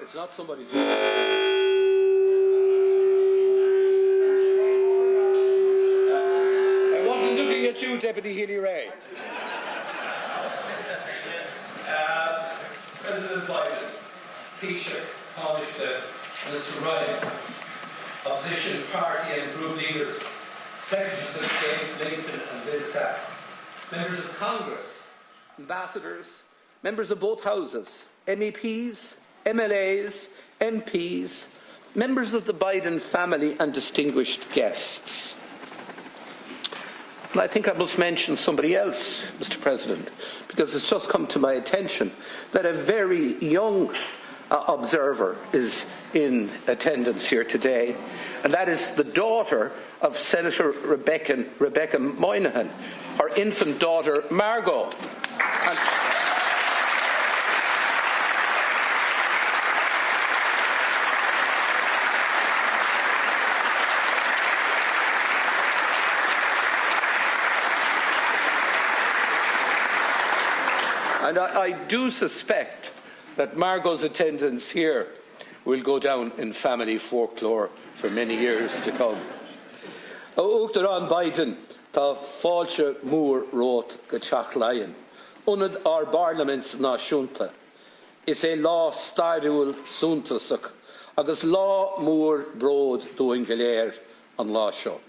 It's not somebody's. I wasn't looking at you, Deputy Healy-Rae. President Biden, Taoiseach, Taoiseach, Mr. Ryan, opposition party and group leaders, Secretaries of State Lincoln and Vilsack, members of Congress, ambassadors, members of both houses, MEPs, MLAs, MPs, members of the Biden family and distinguished guests. And I think I must mention somebody else, Mr. President, because it's just come to my attention that a very young observer is in attendance here today, and that is the daughter of Senator Rebecca Moynihan, her infant daughter Margot. And I do suspect that Margot's attendance here will go down in family folklore for many years to come. Uachtar an Biden tá fáilte mór rót go teach lainn. Unad our Parliaments náisiúnta. Is é lá stairiúil súntasach agus lá mór bród dúin go léir an lá seo.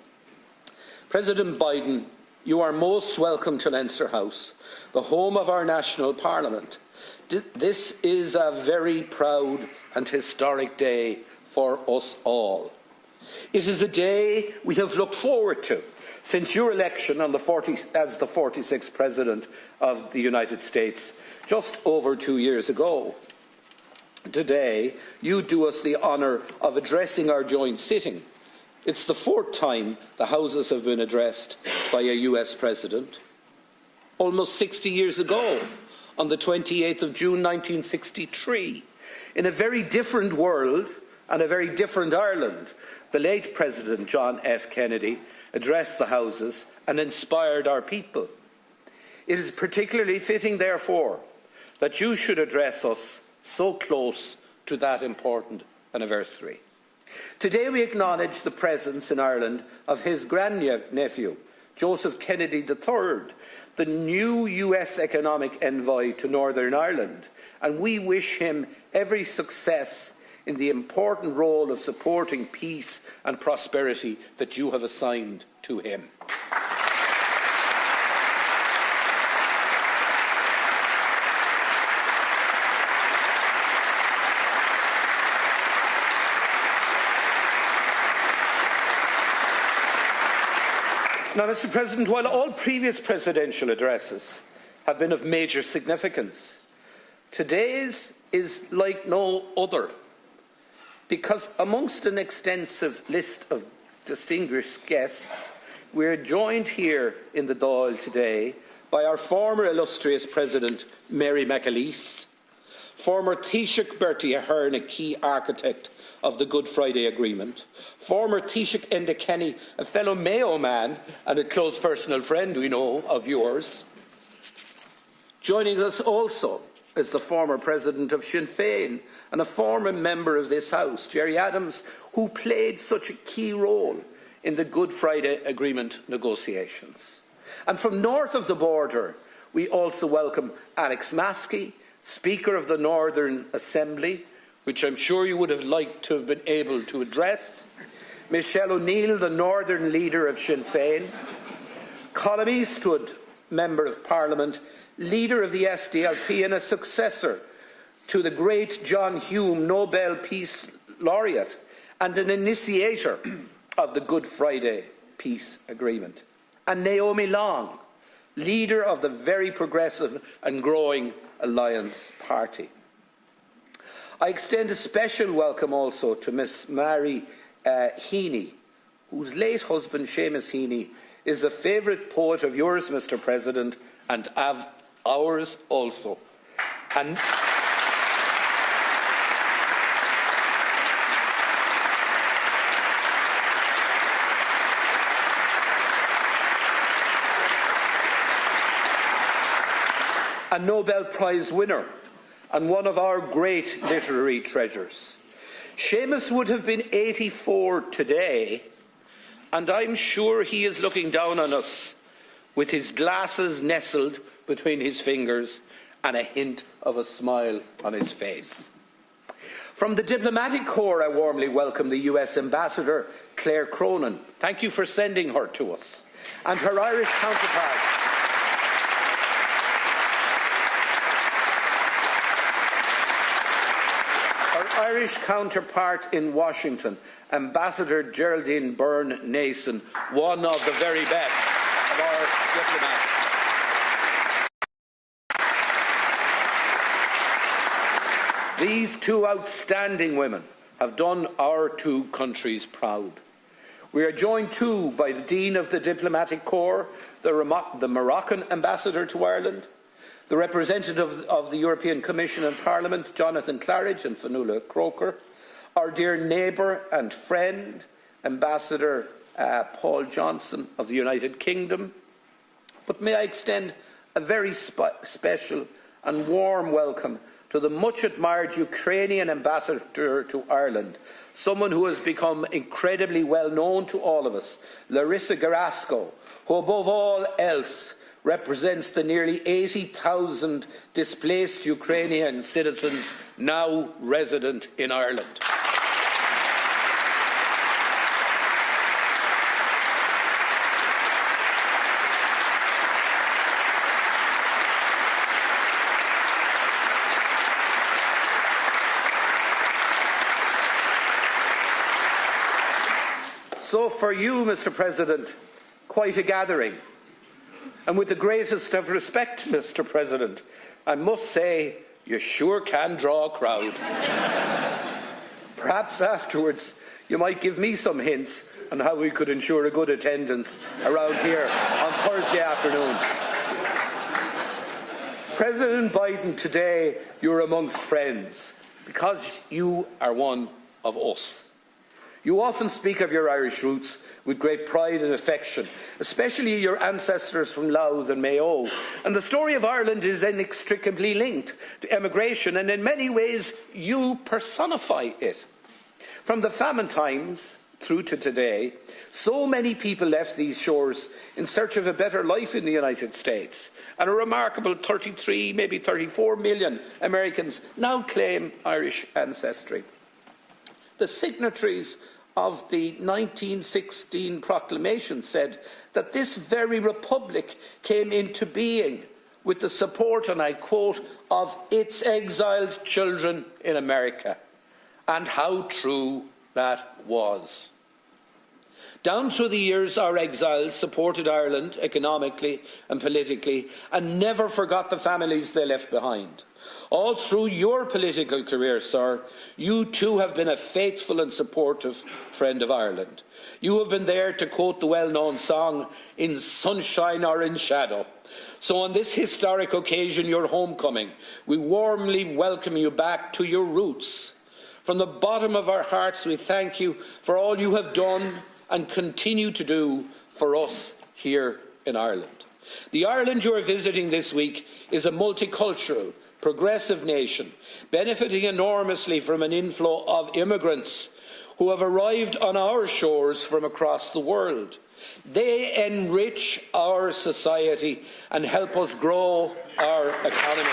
President Biden, you are most welcome to Leinster House, the home of our national parliament. This is a very proud and historic day for us all. It is a day we have looked forward to since your election as the 46th President of the United States just over 2 years ago. Today, you do us the honour of addressing our joint sitting. It's the 4th time the Houses have been addressed by a US President. Almost 60 years ago, on the 28th of June 1963, in a very different world and a very different Ireland, the late President John F. Kennedy addressed the Houses and inspired our people. It is particularly fitting, therefore, that you should address us so close to that important anniversary. Today we acknowledge the presence in Ireland of his grandnephew, Joseph Kennedy III, the new US economic envoy to Northern Ireland, and we wish him every success in the important role of supporting peace and prosperity that you have assigned to him. Now, Mr. President, while all previous presidential addresses have been of major significance, today's is like no other, because amongst an extensive list of distinguished guests, we are joined here in the Dáil today by our former illustrious President, Mary McAleese, former Taoiseach Bertie Ahern, a key architect of the Good Friday Agreement, former Taoiseach Enda Kenny, a fellow Mayo man and a close personal friend, we know, of yours. Joining us also is the former President of Sinn Féin and a former member of this House, Gerry Adams, who played such a key role in the Good Friday Agreement negotiations. And from north of the border, we also welcome Alex Maskey, Speaker of the Northern Assembly, which I'm sure you would have liked to have been able to address, Michelle O'Neill, the Northern Leader of Sinn Féin, Colm Eastwood, Member of Parliament, Leader of the SDLP and a successor to the great John Hume, Nobel Peace Laureate, and an initiator of the Good Friday Peace Agreement, and Naomi Long, Leader of the very progressive and growing Alliance Party. I extend a special welcome also to Miss Mary Heaney, whose late husband, Seamus Heaney, is a favourite poet of yours, Mr. President, and of ours also. And a Nobel Prize winner and one of our great literary treasures. Seamus would have been 84 today, and I'm sure he is looking down on us with his glasses nestled between his fingers and a hint of a smile on his face. From the diplomatic corps, I warmly welcome the US Ambassador, Claire Cronin. Thank you for sending her to us. And her Irish counterpart. Her Irish counterpart in Washington, Ambassador Geraldine Byrne-Nason, one of the very best of our diplomats. These two outstanding women have done our two countries proud. We are joined too by the Dean of the Diplomatic Corps, the Moroccan Ambassador to Ireland, the representatives of the European Commission and Parliament, Jonathan Claridge and Fionnuala Croker, our dear neighbour and friend, Ambassador Paul Johnson of the United Kingdom. But may I extend a very special and warm welcome to the much-admired Ukrainian ambassador to Ireland, someone who has become incredibly well known to all of us, Larissa Garasko, who above all else represents the nearly 80,000 displaced Ukrainian citizens now resident in Ireland. So for you, Mr. President, quite a gathering. And with the greatest of respect, Mr. President, I must say you sure can draw a crowd. Perhaps afterwards you might give me some hints on how we could ensure a good attendance around here on Thursday afternoon. President Biden, today you're amongst friends because you are one of us. You often speak of your Irish roots with great pride and affection, especially your ancestors from Louth and Mayo. And the story of Ireland is inextricably linked to emigration, and in many ways you personify it. From the famine times through to today, so many people left these shores in search of a better life in the United States. And a remarkable 33, maybe 34 million Americans now claim Irish ancestry. The signatories of the 1916 proclamation said that this very republic came into being with the support, and I quote, of its exiled children in America. And how true that was. Down through the years, our exiles supported Ireland economically and politically and never forgot the families they left behind. All through your political career, sir, you too have been a faithful and supportive friend of Ireland. You have been there, to quote the well-known song, in sunshine or in shadow. So on this historic occasion, your homecoming, we warmly welcome you back to your roots. From the bottom of our hearts, we thank you for all you have done and continue to do for us here in Ireland. The Ireland you are visiting this week is a multicultural, progressive nation, benefiting enormously from an inflow of immigrants who have arrived on our shores from across the world. They enrich our society and help us grow our economy.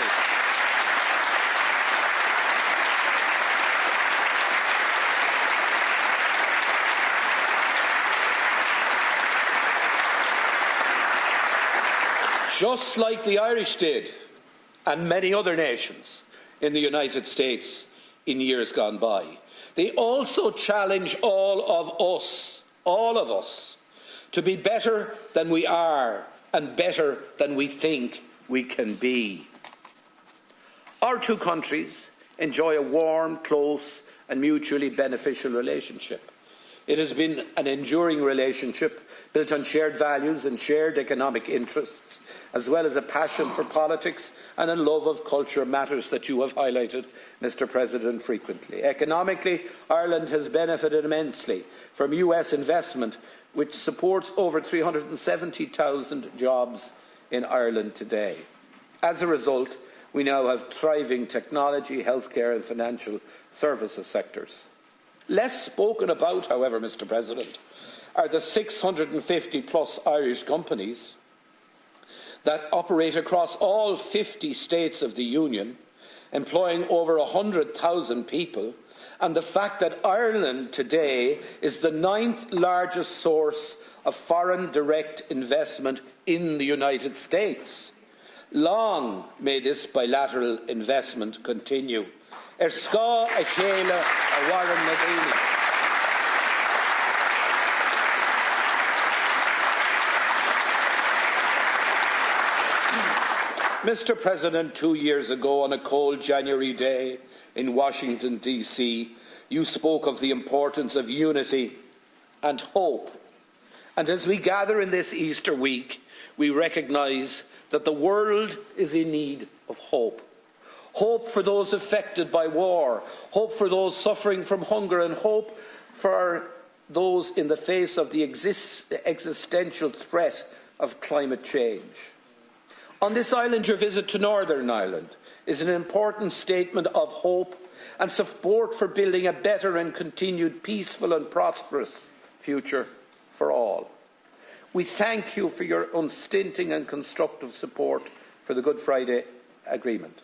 Just like the Irish did, and many other nations in the United States in years gone by. They also challenge all of us, to be better than we are and better than we think we can be. Our two countries enjoy a warm, close and mutually beneficial relationship. It has been an enduring relationship built on shared values and shared economic interests, as well as a passion for politics and a love of culture, matters that you have highlighted, Mr. President, frequently. Economically, Ireland has benefited immensely from US investment, which supports over 370,000 jobs in Ireland today. As a result, we now have thriving technology, healthcare and financial services sectors. Less spoken about, however, Mr. President, are the 650+ Irish companies that operate across all 50 states of the Union, employing over 100,000 people, and the fact that Ireland today is the 9th largest source of foreign direct investment in the United States. Long may this bilateral investment continue. Ska a chéile a Warren Nadini. Mr. President, 2 years ago on a cold January day in Washington, D.C., you spoke of the importance of unity and hope. And as we gather in this Easter week, we recognise that the world is in need of hope. Hope for those affected by war, hope for those suffering from hunger, and hope for those in the face of the existential threat of climate change. On this island, your visit to Northern Ireland is an important statement of hope and support for building a better and continued peaceful and prosperous future for all. We thank you for your unstinting and constructive support for the Good Friday Agreement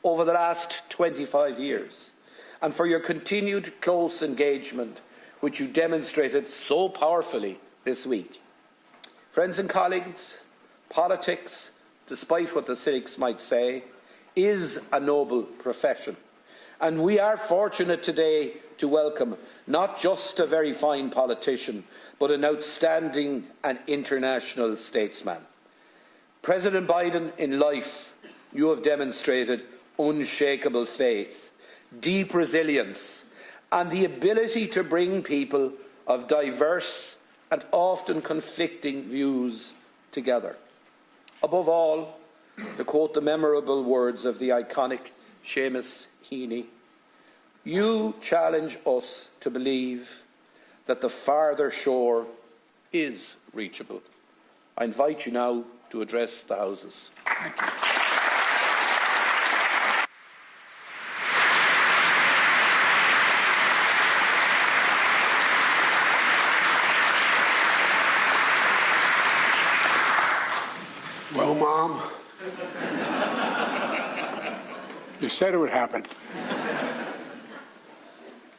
over the last 25 years, and for your continued close engagement, which you demonstrated so powerfully this week. Friends and colleagues, politics, despite what the cynics might say, is a noble profession, and we are fortunate today to welcome not just a very fine politician, but an outstanding and international statesman. President Biden, in life, you have demonstrated unshakable faith, deep resilience, and the ability to bring people of diverse and often conflicting views together. Above all, to quote the memorable words of the iconic Seamus Heaney, you challenge us to believe that the farther shore is reachable. I invite you now to address the Houses. Thank you. Well, Mom, you said it would happen.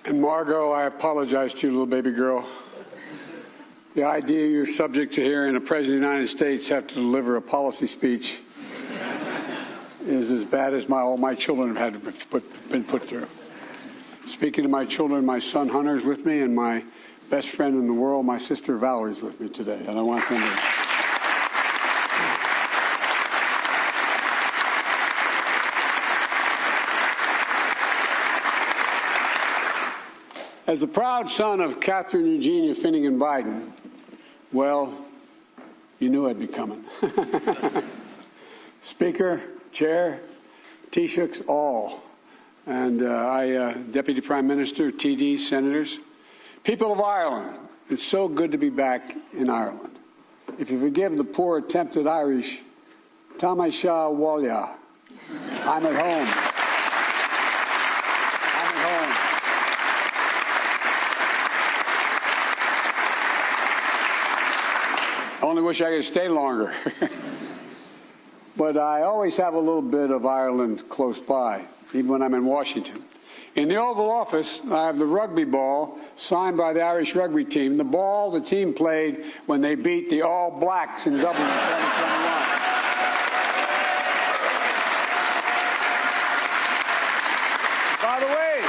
And Margot, I apologize to you, little baby girl. The idea you're subject to hearing a President of the United States have to deliver a policy speech is as bad as all my children have been put through. Speaking to my children, my son Hunter is with me, and my best friend in the world, my sister Valerie, is with me today. And I want them to... As the proud son of Catherine Eugenia Finnegan Biden, well, you knew I'd be coming. Speaker, Chair, Taoiseachs, all, and Deputy Prime Minister, TDs, Senators, people of Ireland, it's so good to be back in Ireland. If you forgive the poor attempted Irish, Tamasha Walya, I'm at home. I only wish I could stay longer. But I always have a little bit of Ireland close by, even when I'm in Washington. In the Oval Office, I have the rugby ball signed by the Irish rugby team, the ball the team played when they beat the All Blacks in Dublin in 2021. By the way,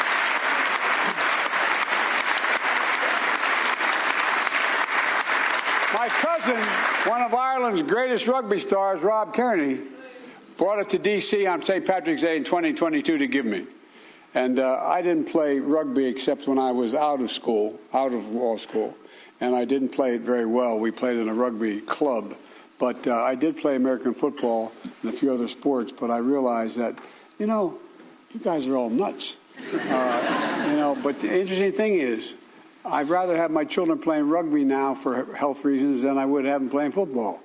my cousin, one of Ireland's greatest rugby stars, Rob Kearney, brought it to D.C. on St. Patrick's Day in 2022 to give me. And I didn't play rugby except when I was out of law school, and I didn't play it very well. We played in a rugby club, but I did play American football and a few other sports, but I realized that, you know, you guys are all nuts. But the interesting thing is, I'd rather have my children playing rugby now for health reasons than I would have them playing football.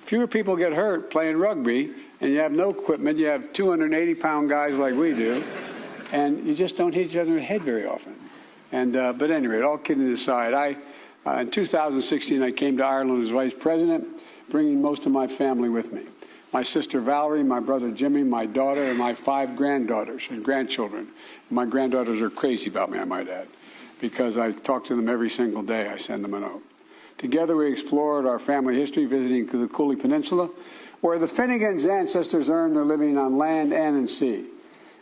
Fewer people get hurt playing rugby, and you have no equipment. You have 280-pound guys like we do, and you just don't hit each other in the head very often. And but anyway, all kidding aside, in 2016 I came to Ireland as vice president, bringing most of my family with me. My sister Valerie, my brother Jimmy, my daughter, and my 5 granddaughters and grandchildren. My granddaughters are crazy about me, I might add, because I talk to them every single day. I send them a note. Together we explored our family history, visiting the Cooley Peninsula, where the Finnegans' ancestors earned their living on land and in sea,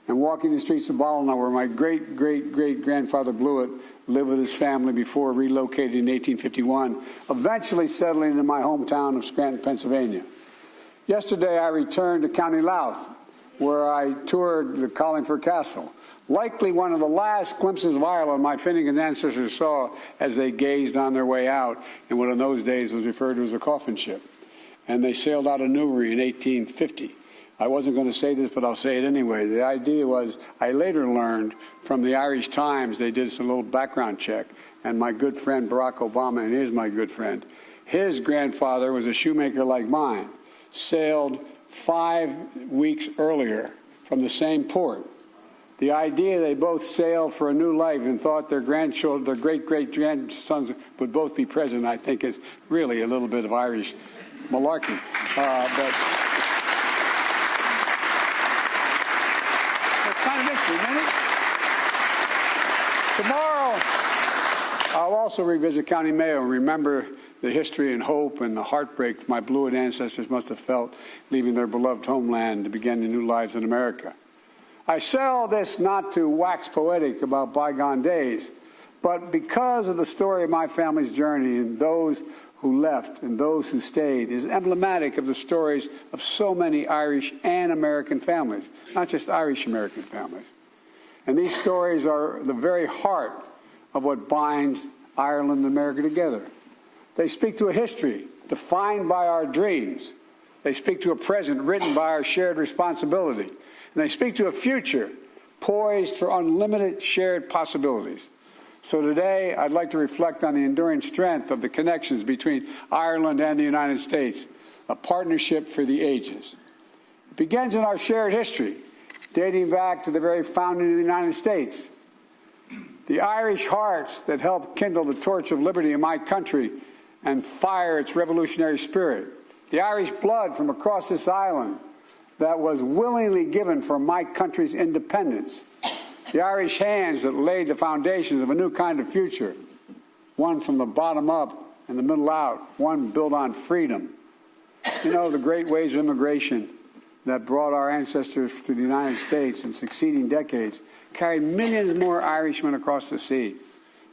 and walking the streets of Ballina, where my great-great-great-grandfather Blewett lived with his family before relocating in 1851, eventually settling in my hometown of Scranton, Pennsylvania. Yesterday, I returned to County Louth, where I toured the Collingford Castle, likely one of the last glimpses of Ireland my Finnegan ancestors saw as they gazed on their way out in what in those days was referred to as a coffin ship. And they sailed out of Newry in 1850. I wasn't going to say this, but I'll say it anyway. The idea was, I later learned from the Irish Times, they did some little background check, and my good friend Barack Obama, and he is my good friend, his grandfather was a shoemaker like mine, sailed 5 weeks earlier from the same port. The idea they both sailed for a new life and thought their grandchildren, their great-great-grandsons would both be president, I think is really a little bit of Irish malarkey. But it's kind of interesting, isn't it? Tomorrow, I'll also revisit County Mayo and remember the history and hope and the heartbreak my Blewett ancestors must have felt leaving their beloved homeland to begin their new lives in America. I say all this not to wax poetic about bygone days, but because of the story of my family's journey and those who left and those who stayed is emblematic of the stories of so many Irish and American families, not just Irish-American families. And these stories are the very heart of what binds Ireland and America together. They speak to a history defined by our dreams. They speak to a present written by our shared responsibility. And they speak to a future poised for unlimited shared possibilities. So today, I'd like to reflect on the enduring strength of the connections between Ireland and the United States, a partnership for the ages. It begins in our shared history, dating back to the very founding of the United States. The Irish hearts that helped kindle the torch of liberty in my country and fire its revolutionary spirit. The Irish blood from across this island that was willingly given for my country's independence. The Irish hands that laid the foundations of a new kind of future, one from the bottom up and the middle out, one built on freedom. You know, the great waves of immigration that brought our ancestors to the United States in succeeding decades carried millions more Irishmen across the sea.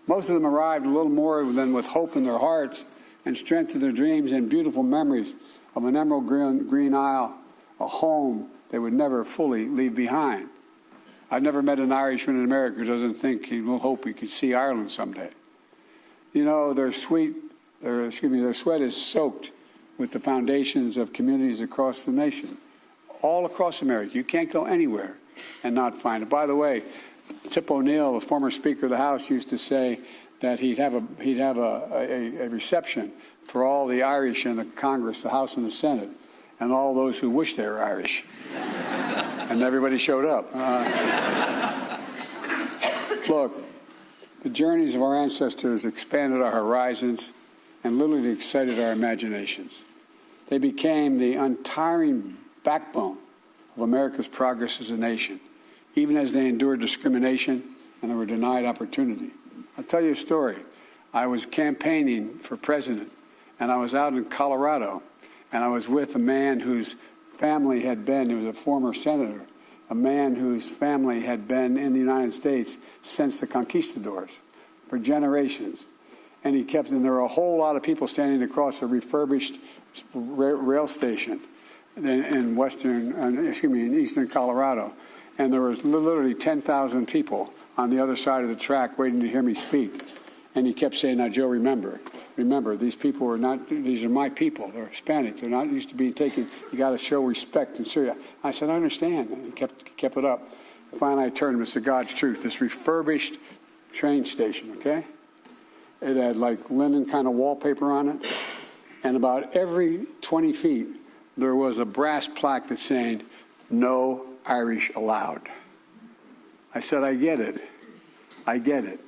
Most of them arrived a little more than with hope in their hearts and strength in their dreams and beautiful memories of an emerald green isle, a home they would never fully leave behind. I've never met an Irishman in America who doesn't think he will hope he could see Ireland someday. You know, their sweat is soaked with the foundations of communities across the nation, all across America. You can't go anywhere and not find it. By the way, Tip O'Neill, the former Speaker of the House, used to say that he'd have a reception for all the Irish in the Congress, the House and the Senate, and all those who wish they were Irish. And everybody showed up. Look, the journeys of our ancestors expanded our horizons and literally excited our imaginations. They became the untiring backbone of America's progress as a nation, even as they endured discrimination and they were denied opportunity. I'll tell you a story. I was campaigning for president, and I was out in Colorado, and I was with a man whose family had been, he was a former senator, a man whose family had been in the United States since the conquistadors for generations. And and there were a whole lot of people standing across a refurbished rail station in eastern Colorado. And there was literally 10,000 people on the other side of the track waiting to hear me speak. And he kept saying, "Now, Joe, remember, these people are not, these are my people. They're Hispanic. They're not used to being taken. You got to show respect and serious." I said, "I understand." And he kept it up. Finally, I turned to him and said, "God's truth, this refurbished train station, okay? It had like linen kind of wallpaper on it. And about every 20 feet, there was a brass plaque that's saying, "No Irish allowed." I said, I get it. I get it.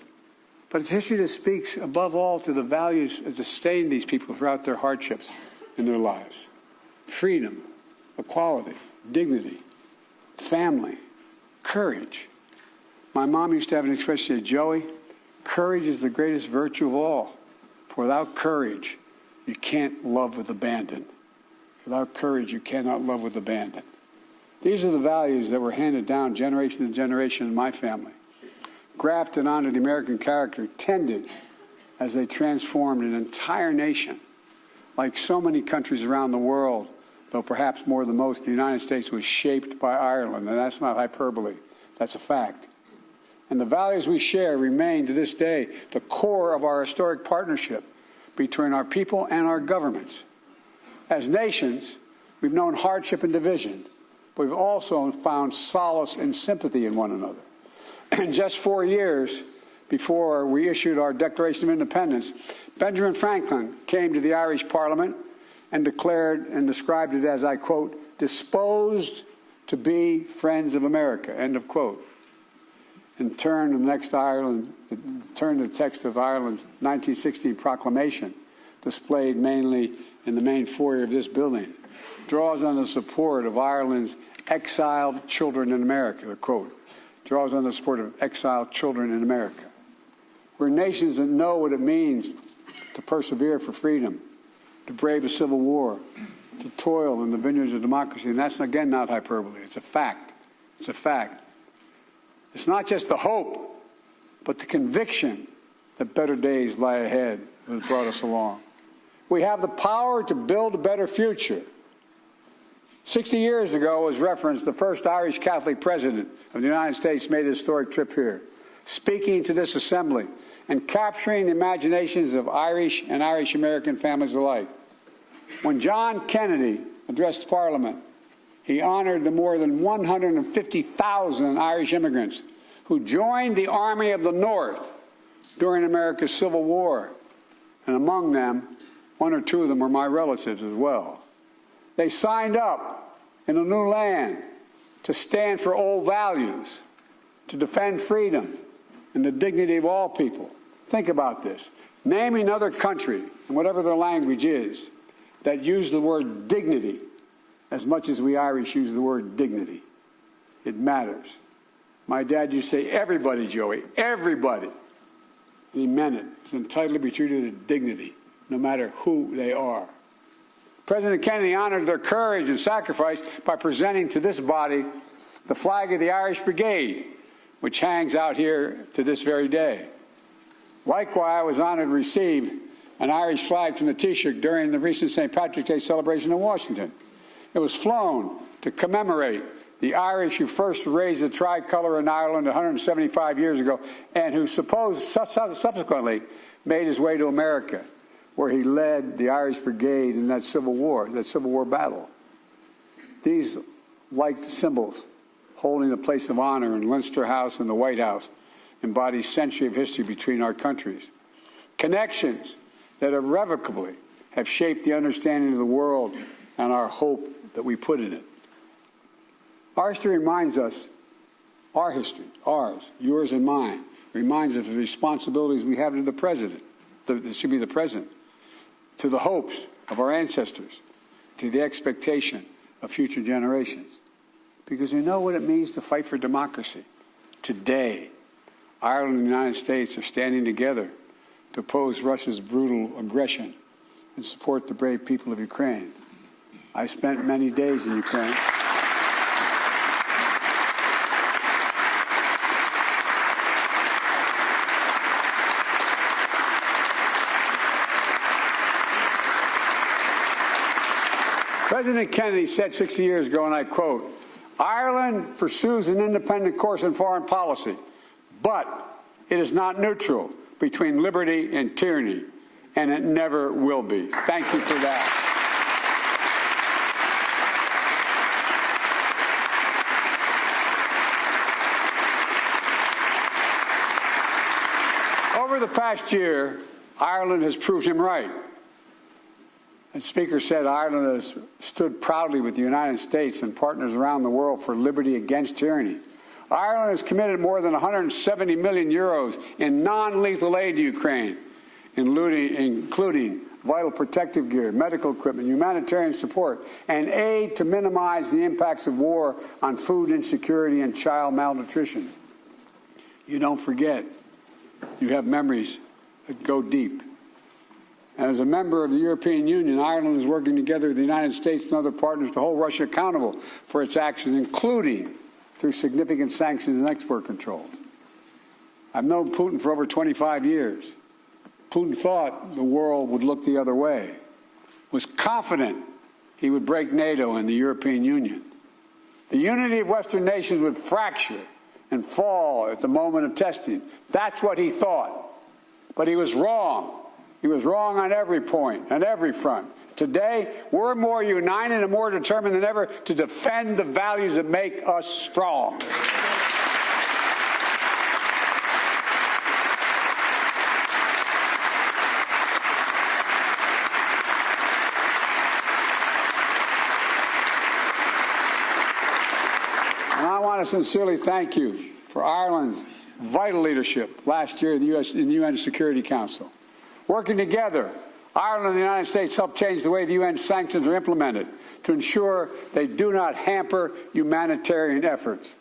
But it's history that speaks above all to the values that sustain these people throughout their hardships in their lives. Freedom, equality, dignity, family, courage. My mom used to have an expression, say, "Joey, courage is the greatest virtue of all. For without courage, you can't love with abandon. Without courage, you cannot love with abandon." These are the values that were handed down generation to generation in my family, grafted onto the American character, tended as they transformed an entire nation. Like so many countries around the world, though perhaps more than most, the United States was shaped by Ireland, and that's not hyperbole. That's a fact. And the values we share remain to this day the core of our historic partnership between our people and our governments. As nations, we've known hardship and division, but we've also found solace and sympathy in one another. And just 4 years before we issued our Declaration of Independence, Benjamin Franklin came to the Irish Parliament and declared and described it as, I quote, "disposed to be friends of America," end of quote. And turned the text of Ireland's 1916 proclamation, displayed mainly in the main foyer of this building, draws on the support of Ireland's exiled children in America, the quote, draws on the support of exiled children in America. We're nations that know what it means to persevere for freedom, to brave a civil war, to toil in the vineyards of democracy. And that's, again, not hyperbole. It's a fact. It's a fact. It's not just the hope, but the conviction that better days lie ahead that has brought us along. We have the power to build a better future. 60 years ago, as referenced, the first Irish Catholic president of the United States made a historic trip here, speaking to this assembly and capturing the imaginations of Irish and Irish-American families alike. When John Kennedy addressed Parliament, he honored the more than 150,000 Irish immigrants who joined the Army of the North during America's Civil War. And among them, 1 or 2 of them were my relatives as well. They signed up in a new land to stand for old values, to defend freedom and the dignity of all people. Think about this. Name another country, and whatever their language is, that use the word dignity as much as we Irish use the word dignity. It matters. My dad used to say, "Everybody, Joey, everybody." And he meant it. It's entitled to be treated with dignity, no matter who they are. President Kennedy honored their courage and sacrifice by presenting to this body the flag of the Irish Brigade, which hangs out here to this very day. Likewise, I was honored to receive an Irish flag from the Taoiseach during the recent St. Patrick's Day celebration in Washington. It was flown to commemorate the Irish who first raised the tricolour in Ireland 175 years ago and who subsequently made his way to America, where he led the Irish Brigade in that Civil War battle. These liked symbols, holding a place of honor in Leinster House and the White House, embody a century of history between our countries. Connections that irrevocably have shaped the understanding of the world and our hope that we put in it. Our history reminds us, our history, ours, yours and mine, reminds us of the responsibilities we have to the present, to the hopes of our ancestors, to the expectation of future generations. Because we know what it means to fight for democracy. Today, Ireland and the United States are standing together to oppose Russia's brutal aggression and support the brave people of Ukraine. I spent many days in Ukraine. President Kennedy said 60 years ago, and I quote, "Ireland pursues an independent course in foreign policy, but it is not neutral between liberty and tyranny, and it never will be." Thank you for that. Over the past year, Ireland has proved him right. As the Speaker said, Ireland has stood proudly with the United States and partners around the world for liberty against tyranny. Ireland has committed more than 170 million euros in non-lethal aid to Ukraine, including vital protective gear, medical equipment, humanitarian support, and aid to minimize the impacts of war on food insecurity and child malnutrition. You don't forget. You have memories that go deep. And as a member of the European Union, Ireland is working together with the United States and other partners to hold Russia accountable for its actions, including through significant sanctions and export controls. I've known Putin for over 25 years. Putin thought the world would look the other way, was confident he would break NATO and the European Union. The unity of Western nations would fracture and fall at the moment of testing. That's what he thought. But he was wrong. He was wrong on every point, on every front. Today, we're more united and more determined than ever to defend the values that make us strong. And I want to sincerely thank you for Ireland's vital leadership last year in the UN Security Council. Working together, Ireland and the United States helped change the way the UN sanctions are implemented to ensure they do not hamper humanitarian efforts.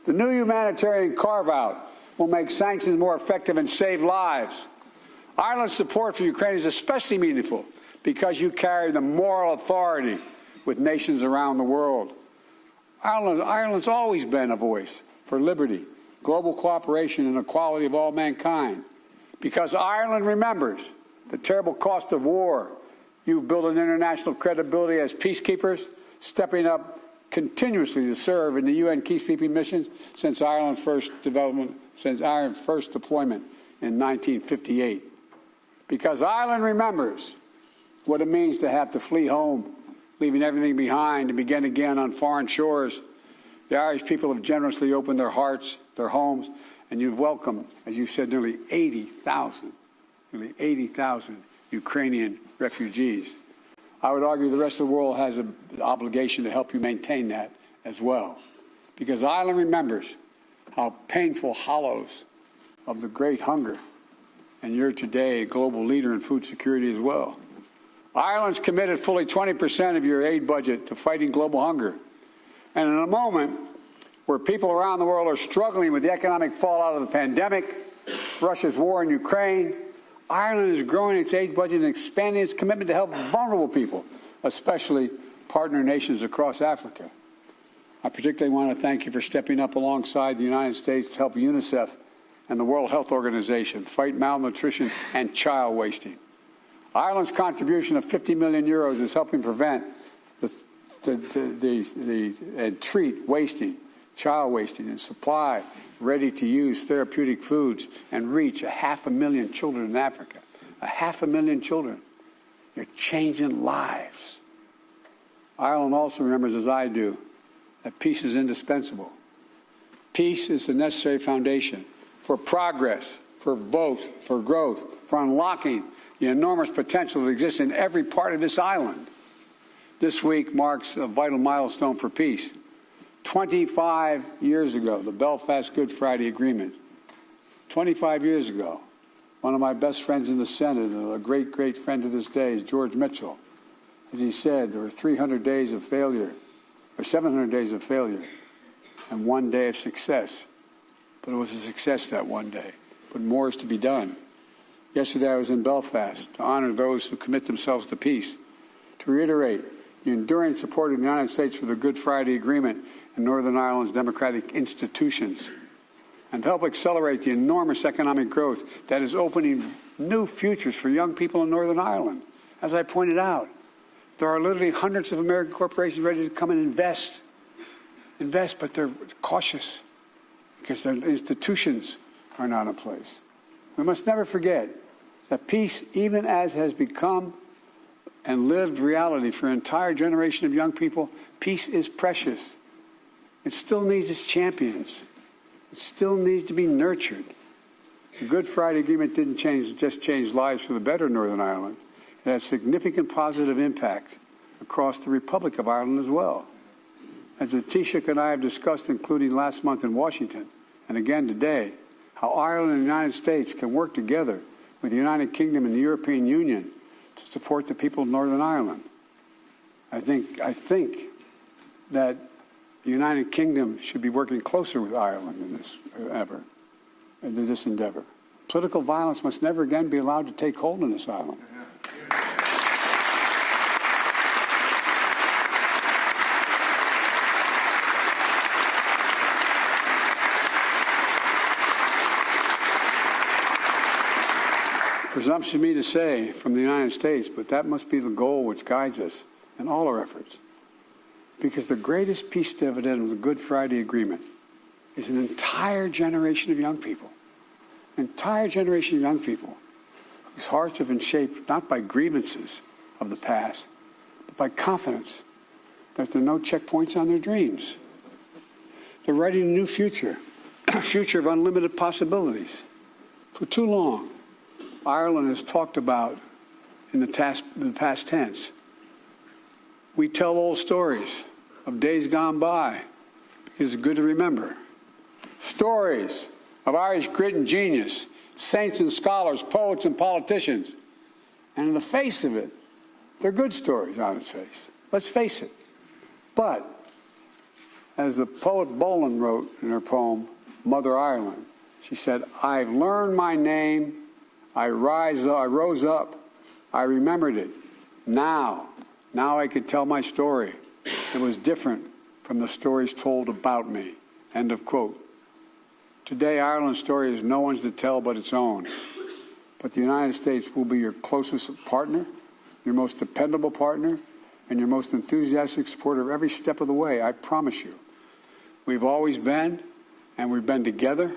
The new humanitarian carve-out will make sanctions more effective and save lives. Ireland's support for Ukraine is especially meaningful because you carry the moral authority with nations around the world. Ireland's always been a voice for liberty, global cooperation, and equality of all mankind. Because Ireland remembers the terrible cost of war, you've built an international credibility as peacekeepers, stepping up continuously to serve in the UN peacekeeping missions since Ireland's first deployment in 1958. Because Ireland remembers what it means to have to flee home, leaving everything behind to begin again on foreign shores. The Irish people have generously opened their hearts, their homes, and you've welcomed, as you said, nearly 80,000 Ukrainian refugees. I would argue the rest of the world has an obligation to help you maintain that as well. Because Ireland remembers how painful hollows of the great hunger, and you're today a global leader in food security as well. Ireland's committed fully 20% of your aid budget to fighting global hunger. And in a moment where people around the world are struggling with the economic fallout of the pandemic, Russia's war in Ukraine, Ireland is growing its aid budget and expanding its commitment to help vulnerable people, especially partner nations across Africa. I particularly want to thank you for stepping up alongside the United States to help UNICEF and the World Health Organization fight malnutrition and child wasting. Ireland's contribution of 50 million euros is helping prevent and treat wasting, child wasting, and supply ready-to-use therapeutic foods and reach 500,000 children in Africa. 500,000 children. You're changing lives. Ireland also remembers, as I do, that peace is indispensable. Peace is the necessary foundation for progress, for growth, for unlocking the enormous potential that exists in every part of this island. This week marks a vital milestone for peace. 25 years ago, the Belfast Good Friday Agreement. 25 years ago, one of my best friends in the Senate and a great, great friend to this day is George Mitchell. As he said, there were 300 days of failure, or 700 days of failure, and 1 day of success. But it was a success that one day. But more is to be done. Yesterday I was in Belfast to honor those who commit themselves to peace, to reiterate the enduring support of the United States for the Good Friday Agreement and Northern Ireland's democratic institutions, and to help accelerate the enormous economic growth that is opening new futures for young people in Northern Ireland. As I pointed out, there are literally hundreds of American corporations ready to come and invest, but they're cautious because their institutions are not in place. We must never forget that peace, even as has become and lived reality for an entire generation of young people, peace is precious. It still needs its champions. It still needs to be nurtured. The Good Friday Agreement didn't just change lives for the better in Northern Ireland. It has significant positive impact across the Republic of Ireland as well. As the Taoiseach and I have discussed, including last month in Washington, and again today, how Ireland and the United States can work together with the United Kingdom and the European Union to support the people of Northern Ireland. I think that the United Kingdom should be working closer with Ireland in this endeavor. Political violence must never again be allowed to take hold in this island. Presumption me to say from the United States, but that must be the goal which guides us in all our efforts. Because the greatest peace dividend of the Good Friday Agreement is an entire generation of young people, whose hearts have been shaped not by grievances of the past, but by confidence that there are no checkpoints on their dreams. They're writing a new future, a future of unlimited possibilities. For too long, Ireland has talked about in the past tense. We tell old stories of days gone by because it's good to remember. Stories of Irish grit and genius, saints and scholars, poets and politicians. And in the face of it, they're good stories on its face. Let's face it. But, as the poet Bolan wrote in her poem, Mother Ireland, she said, I've learned my name, I rose up, I remembered it. Now I could tell my story. It was different from the stories told about me. End of quote. Today, Ireland's story is no one's to tell but its own. But the United States will be your closest partner, your most dependable partner, and your most enthusiastic supporter every step of the way, I promise you. We've always been, and we've been together,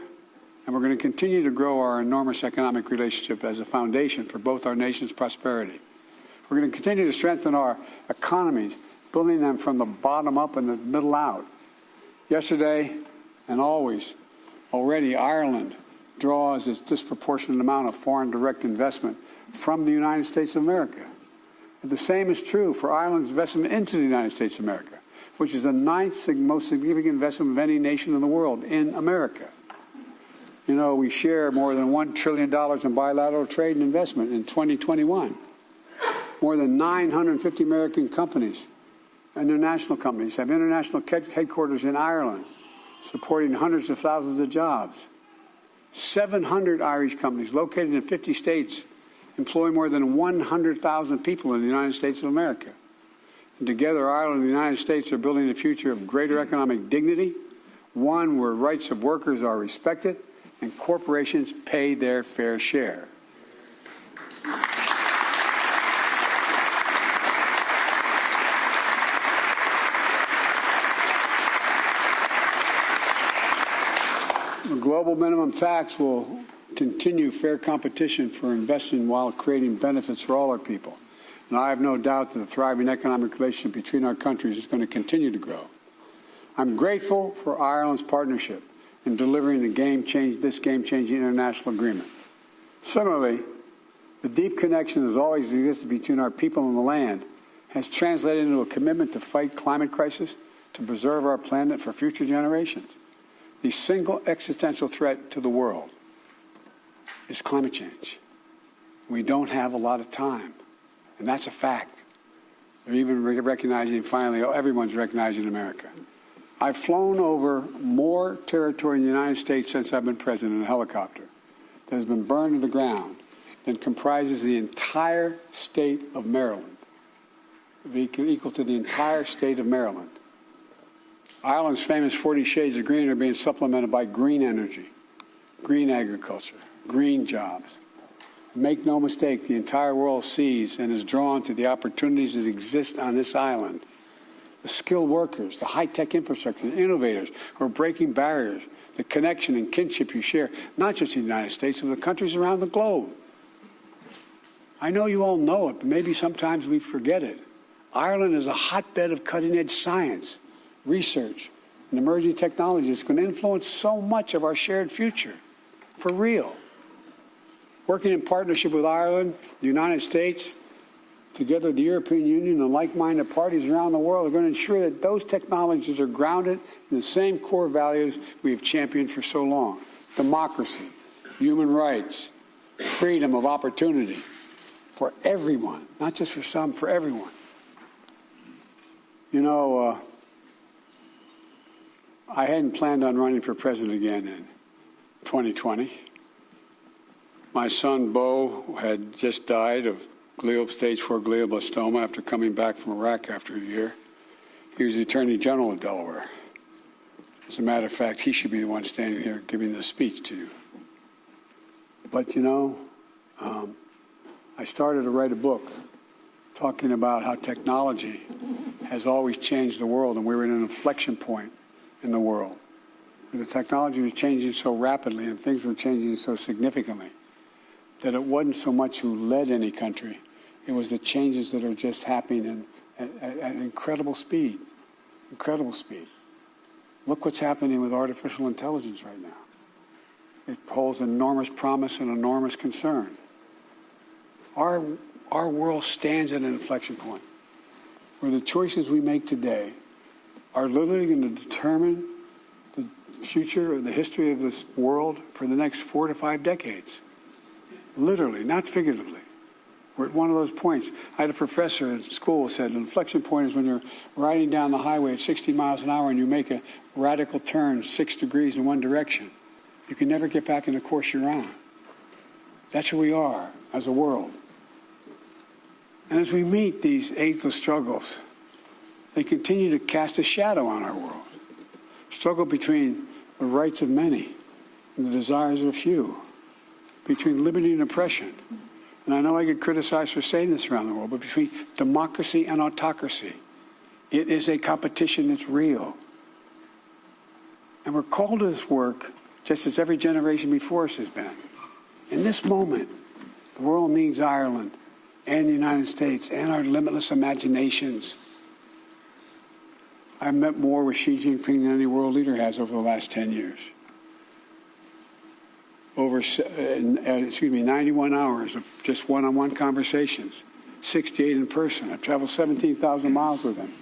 and we're going to continue to grow our enormous economic relationship as a foundation for both our nation's prosperity. We're going to continue to strengthen our economies, building them from the bottom up and the middle out. Yesterday and already Ireland draws a disproportionate amount of foreign direct investment from the United States of America. And the same is true for Ireland's investment into the United States of America, which is the ninth most significant investment of any nation in the world in America. You know, we share more than $1 trillion in bilateral trade and investment in 2021. More than 950 American companies, international companies, have international headquarters in Ireland, supporting hundreds of thousands of jobs. 700 Irish companies located in 50 states employ more than 100,000 people in the United States of America. And together, Ireland and the United States are building a future of greater economic dignity, one where rights of workers are respected and corporations pay their fair share. The global minimum tax will continue fair competition for investing while creating benefits for all our people. And I have no doubt that the thriving economic relationship between our countries is going to continue to grow. I'm grateful for Ireland's partnership in delivering this game-changing international agreement. Similarly, the deep connection that has always existed between our people and the land has translated into a commitment to fight climate crisis, to preserve our planet for future generations. The single existential threat to the world is climate change. We don't have a lot of time, and that's a fact. They're even recognizing, finally, everyone's recognizing America. I've flown over more territory in the United States since I've been president in a helicopter that has been burned to the ground than comprises the entire state of Maryland, equal to the entire state of Maryland. Ireland's famous 40 shades of green are being supplemented by green energy, green agriculture, green jobs. Make no mistake, the entire world sees and is drawn to the opportunities that exist on this island. The skilled workers, the high-tech infrastructure, the innovators who are breaking barriers, the connection and kinship you share, not just in the United States, but with countries around the globe. I know you all know it, but maybe sometimes we forget it. Ireland is a hotbed of cutting-edge science, research, and emerging technologies that's going to influence so much of our shared future, for real. Working in partnership with Ireland, the United States, Together, the European Union and like-minded parties around the world are going to ensure that those technologies are grounded in the same core values we have championed for so long: democracy, human rights, freedom of opportunity for everyone, not just for some, for everyone. You know, I hadn't planned on running for president again in 2020. My son, Beau, had just died of stage 4 glioblastoma after coming back from Iraq after a year. He was the Attorney General of Delaware. As a matter of fact, he should be the one standing here giving this speech to you. But, you know, I started to write a book talking about how technology has always changed the world, and we were at an inflection point in the world. The technology was changing so rapidly and things were changing so significantly that it wasn't so much who led any country, it was the changes that are just happening at incredible speed, incredible speed. Look what's happening with artificial intelligence right now. It holds enormous promise and enormous concern. Our world stands at an inflection point where the choices we make today are literally going to determine the future or the history of this world for the next 4 to 5 decades. Literally, not figuratively. We're at one of those points. I had a professor at school who said an inflection point is when you're riding down the highway at 60 miles an hour and you make a radical turn 6 degrees in one direction. You can never get back in the course you're on. That's who we are as a world. And as we meet these ageless struggles, they continue to cast a shadow on our world. Struggle between the rights of many and the desires of a few, between liberty and oppression. And I know I get criticized for saying this around the world, but between democracy and autocracy. It is a competition that's real. And we're called to this work just as every generation before us has been. In this moment, the world needs Ireland and the United States and our limitless imaginations. I've met more with Xi Jinping than any world leader has over the last 10 years. Over 91 hours of just one-on-one conversations, 68 in person. I've traveled 17,000 miles with him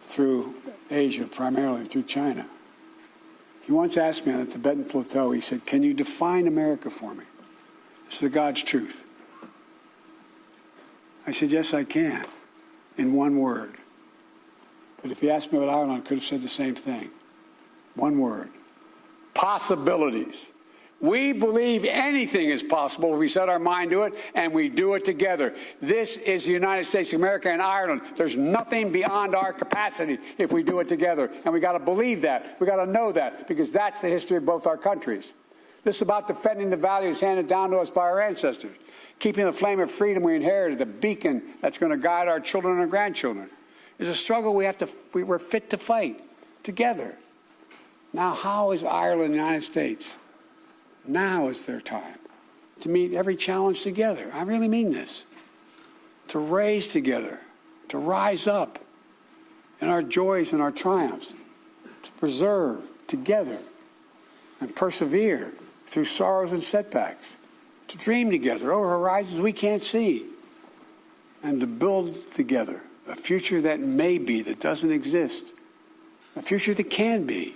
through Asia, primarily through China. He once asked me on the Tibetan Plateau, he said, "Can you define America for me?" This is the God's truth. I said, "Yes, I can, in one word." But if he asked me about Ireland, I could have said the same thing. One word: possibilities. We believe anything is possible if we set our mind to it, and we do it together. This is the United States of America and Ireland. There's nothing beyond our capacity if we do it together. And we got to believe that. We got to know that, because that's the history of both our countries. This is about defending the values handed down to us by our ancestors, keeping the flame of freedom we inherited, the beacon that's going to guide our children and grandchildren. It's a struggle we're fit to fight together. Now, how is Ireland and the United States? Now is their time to meet every challenge together. I really mean this. To raise together, to rise up in our joys and our triumphs, to preserve together and persevere through sorrows and setbacks, to dream together over horizons we can't see, and to build together a future that may be, that doesn't exist, a future that can be.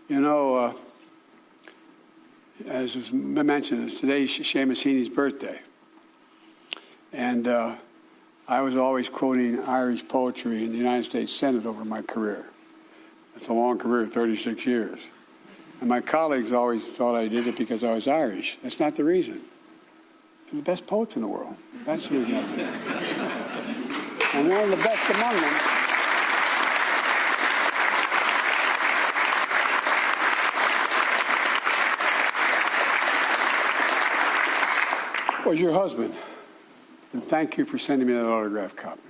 You know, as was mentioned, today's Seamus Heaney's birthday. And I was always quoting Irish poetry in the United States Senate over my career. It's a long career, 36 years. And my colleagues always thought I did it because I was Irish. That's not the reason. They're the best poets in the world. That's the reason I did it. And one of the best among them was your husband. And thank you for sending me that autographed copy.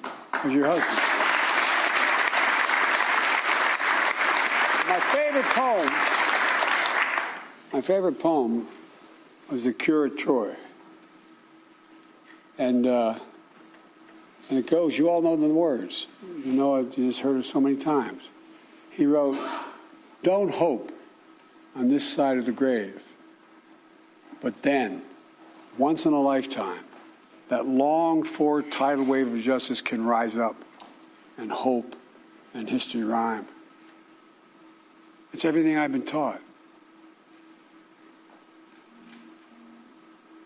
It was your husband. My favorite poem was The Cure at Troy. And it goes, you all know the words. You know it, you just heard it so many times. He wrote, "Don't hope on this side of the grave, but then, once in a lifetime, that longed-for tidal wave of justice can rise up, and hope and history rhyme. It's everything I've been taught.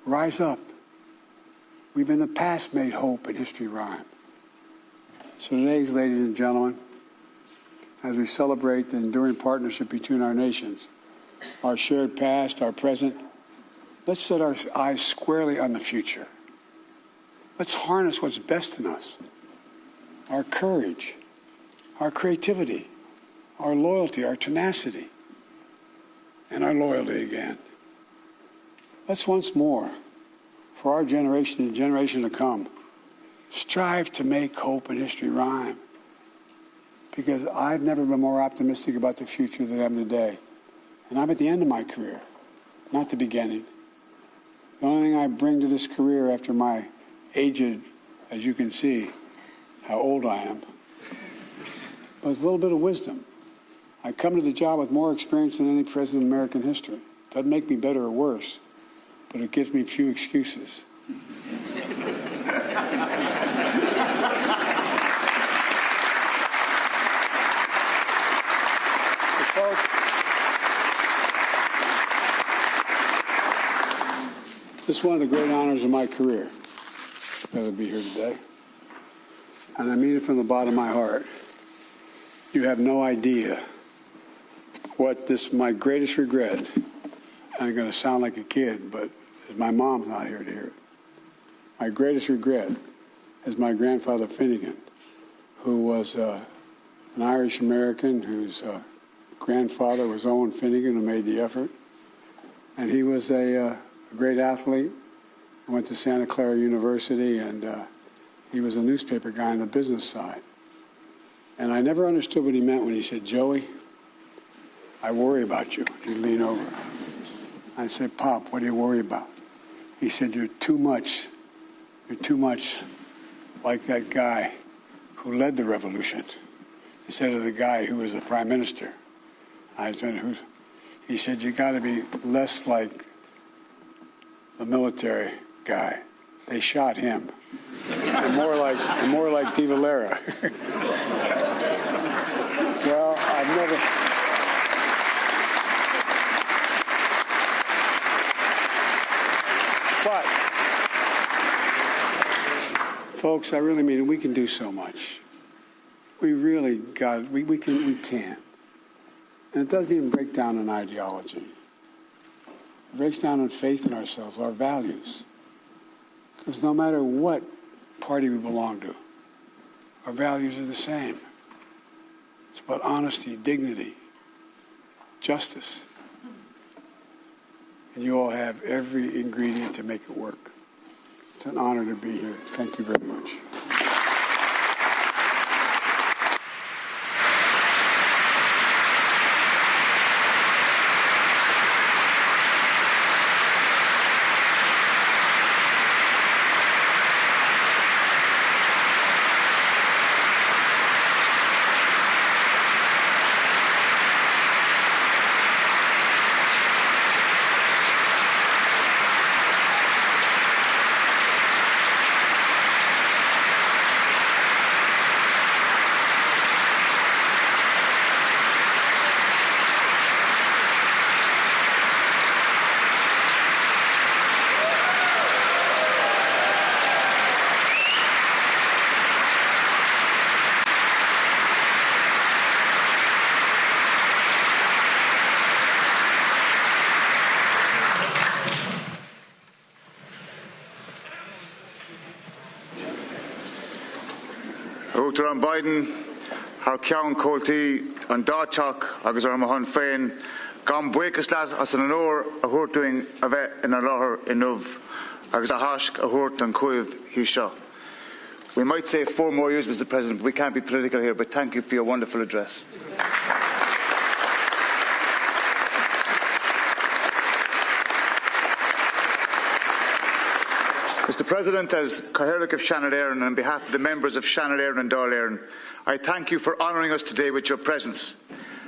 Rise up. We've in the past made hope and history rhyme. So today, ladies and gentlemen, as we celebrate the enduring partnership between our nations, our shared past, our present, let's set our eyes squarely on the future. Let's harness what's best in us, our courage, our creativity, our loyalty, our tenacity, and our loyalty again. Let's once more, for our generation and the generation to come, strive to make hope and history rhyme. Because I've never been more optimistic about the future than I am today. And I'm at the end of my career, not the beginning. The only thing I bring to this career after my aged, as you can see, how old I am, was a little bit of wisdom. I come to the job with more experience than any president in American history. Doesn't make me better or worse, but it gives me few excuses. Folks, this is one of the great honors of my career, to be here today. And I mean it from the bottom of my heart. You have no idea what my greatest regret, I'm going to sound like a kid, but my mom's not here to hear it. My greatest regret is my grandfather Finnegan, who was an Irish American whose grandfather was Owen Finnegan, who made the effort. And he was a great athlete. He went to Santa Clara University, and he was a newspaper guy on the business side. And I never understood what he meant when he said, "Joey, I worry about you." He'd lean over. I said, "Pop, what do you worry about?" He said, you're too much like that guy who led the revolution instead of the guy who was the prime minister. I said, he said, you got to be less like the military guy. They shot him. And more like De Valera. Well, I've never... But, folks, I really mean it. We can do so much. We really we can. And it doesn't even break down in ideology. It breaks down in faith in ourselves, our values. Because no matter what party we belong to, our values are the same. It's about honesty, dignity, justice. And you all have every ingredient to make it work. It's an honor to be here. Thank you very much. Dr. Biden, har ceann cóiltí an dáteach agus ar mahan féin gan buchas leat as an óir a thuirtuing a bheith in a láthair in Nubh agus a haisc a thuirt an cuimh hí seo. We might say 4 more years, Mr. President, but we can't be political here, but thank you for your wonderful address. Mr. President, as Cathaoirleach of Shannon Éireann, on behalf of the members of Shannon Éireann and Dáil Éireann, I thank you for honouring us today with your presence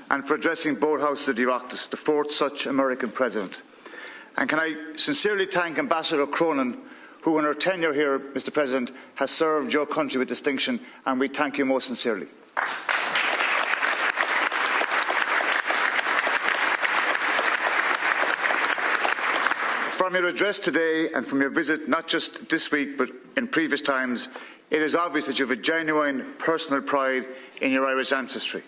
and for addressing both houses of the Oireachtas, the 4th such American president. And can I sincerely thank Ambassador Cronin, who in her tenure here, Mr President, has served your country with distinction, and we thank you most sincerely. From your address today and from your visit, not just this week but in previous times, it is obvious that you have a genuine personal pride in your Irish ancestry.